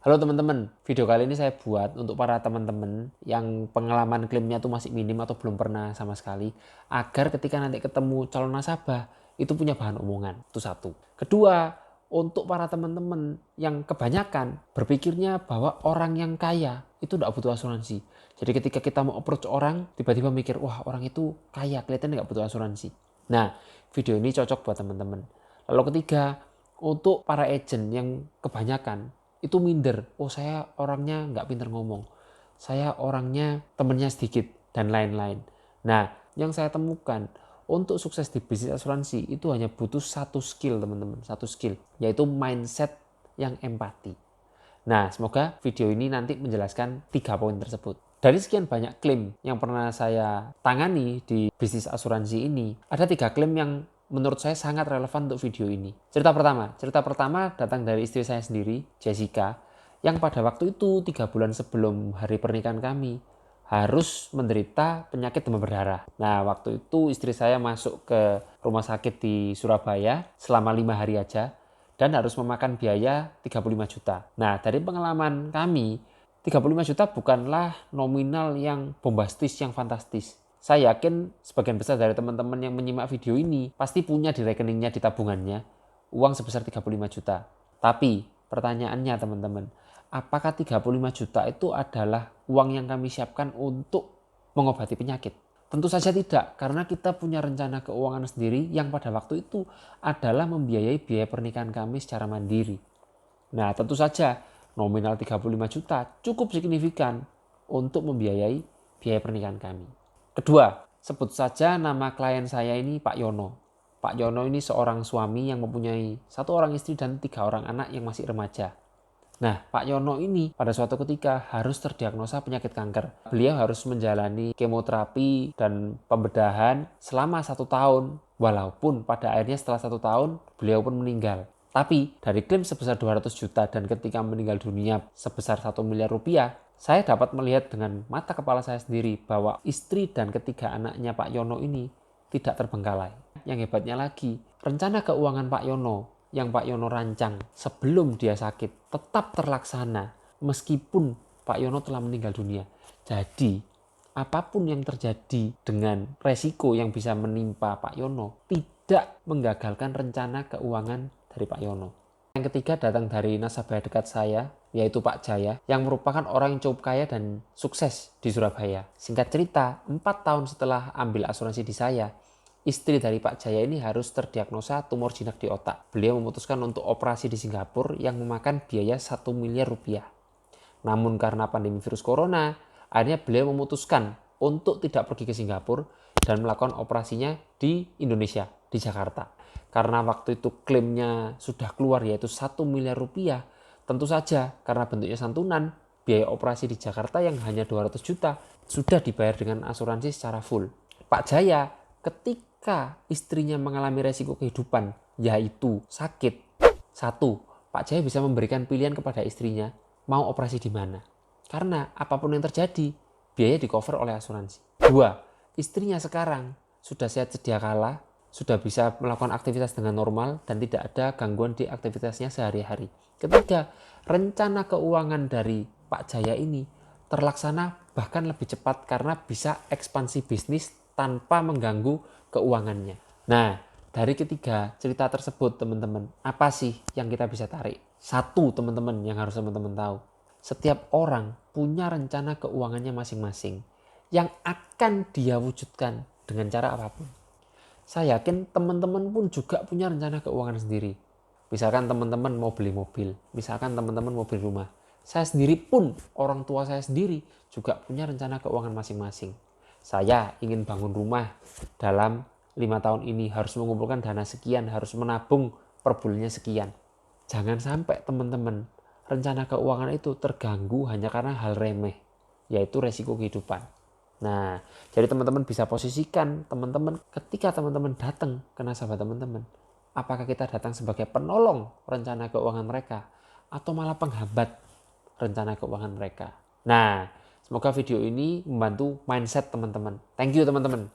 Halo teman-teman, video kali ini saya buat untuk para teman-teman yang pengalaman klaimnya tuh masih minim atau belum pernah sama sekali, agar ketika nanti ketemu calon nasabah itu punya bahan omongan. Itu satu. Kedua, untuk para teman-teman yang kebanyakan berpikirnya bahwa orang yang kaya itu tidak butuh asuransi. Jadi ketika kita mau approach orang, tiba-tiba mikir, wah orang itu kaya, kelihatannya nggak butuh asuransi. Nah, video ini cocok buat teman-teman. Lalu ketiga, untuk para agent yang kebanyakan itu minder. Oh saya orangnya nggak pinter ngomong. Saya orangnya temennya sedikit dan lain-lain. Nah yang saya temukan untuk sukses di bisnis asuransi itu hanya butuh satu skill teman-teman. Satu skill yaitu mindset yang empati. Nah semoga video ini nanti menjelaskan 3 poin tersebut. Dari sekian banyak klaim yang pernah saya tangani di bisnis asuransi ini, ada 3 klaim yang menurut saya sangat relevan untuk video ini. Cerita pertama datang dari istri saya sendiri, Jessica, yang pada waktu itu 3 bulan sebelum hari pernikahan kami harus menderita penyakit demam berdarah. Nah, waktu itu istri saya masuk ke rumah sakit di Surabaya selama 5 hari aja dan harus memakan biaya 35 juta. Nah, dari pengalaman kami, 35 juta bukanlah nominal yang bombastis, yang fantastis. Saya yakin sebagian besar dari teman-teman yang menyimak video ini pasti punya di rekeningnya, di tabungannya, uang sebesar 35 juta. Tapi pertanyaannya teman-teman, apakah 35 juta itu adalah uang yang kami siapkan untuk mengobati penyakit? Tentu saja tidak, karena kita punya rencana keuangan sendiri yang pada waktu itu adalah membiayai biaya pernikahan kami secara mandiri. Nah, tentu saja nominal 35 juta cukup signifikan untuk membiayai biaya pernikahan kami. Kedua, sebut saja nama klien saya ini Pak Yono. Pak Yono ini seorang suami yang mempunyai 1 orang istri dan 3 orang anak yang masih remaja. Nah, Pak Yono ini pada suatu ketika harus terdiagnosa penyakit kanker. Beliau harus menjalani kemoterapi dan pembedahan selama 1 tahun. Walaupun pada akhirnya setelah 1 tahun, beliau pun meninggal. Tapi dari klaim sebesar 200 juta dan ketika meninggal dunia sebesar 1 miliar rupiah, saya dapat melihat dengan mata kepala saya sendiri bahwa istri dan ketiga anaknya Pak Yono ini tidak terbengkalai. Yang hebatnya lagi, rencana keuangan Pak Yono yang Pak Yono rancang sebelum dia sakit tetap terlaksana meskipun Pak Yono telah meninggal dunia. Jadi apapun yang terjadi dengan resiko yang bisa menimpa Pak Yono tidak menggagalkan rencana keuangan dari Pak Yono. Yang ketiga datang dari nasabah dekat saya, yaitu Pak Jaya, yang merupakan orang yang cukup kaya dan sukses di Surabaya. Singkat cerita, 4 tahun setelah ambil asuransi di saya, istri dari Pak Jaya ini harus terdiagnosa tumor jinak di otak. Beliau memutuskan untuk operasi di Singapura yang memakan biaya 1 miliar rupiah. Namun karena pandemi virus corona, akhirnya beliau memutuskan untuk tidak pergi ke Singapura dan melakukan operasinya di Indonesia, di Jakarta. Karena waktu itu klaimnya sudah keluar yaitu 1 miliar rupiah, tentu saja karena bentuknya santunan, biaya operasi di Jakarta yang hanya 200 juta sudah dibayar dengan asuransi secara full. Pak Jaya ketika istrinya mengalami resiko kehidupan yaitu sakit, satu, Pak Jaya bisa memberikan pilihan kepada istrinya mau operasi di mana. Karena apapun yang terjadi, biaya di cover oleh asuransi. Dua, istrinya sekarang sudah sehat sedia kala, sudah bisa melakukan aktivitas dengan normal dan tidak ada gangguan di aktivitasnya sehari-hari. Ketiga, rencana keuangan dari Pak Jaya ini terlaksana bahkan lebih cepat karena bisa ekspansi bisnis tanpa mengganggu keuangannya. Nah, dari ketiga cerita tersebut teman-teman, apa sih yang kita bisa tarik? Satu teman-teman yang harus teman-teman tahu. Setiap orang punya rencana keuangannya masing-masing yang akan dia wujudkan dengan cara apapun. Saya yakin teman-teman pun juga punya rencana keuangan sendiri. Misalkan teman-teman mau beli mobil, misalkan teman-teman mau beli rumah. Saya sendiri pun, orang tua saya sendiri juga punya rencana keuangan masing-masing. Saya ingin bangun rumah dalam 5 tahun ini, harus mengumpulkan dana sekian, harus menabung per bulannya sekian. Jangan sampai teman-teman rencana keuangan itu terganggu hanya karena hal remeh, yaitu resiko kehidupan. Nah, jadi teman-teman bisa posisikan teman-teman ketika teman-teman datang ke nasabah teman-teman. Apakah kita datang sebagai penolong rencana keuangan mereka atau malah penghambat rencana keuangan mereka. Nah, semoga video ini membantu mindset teman-teman. Thank you teman-teman.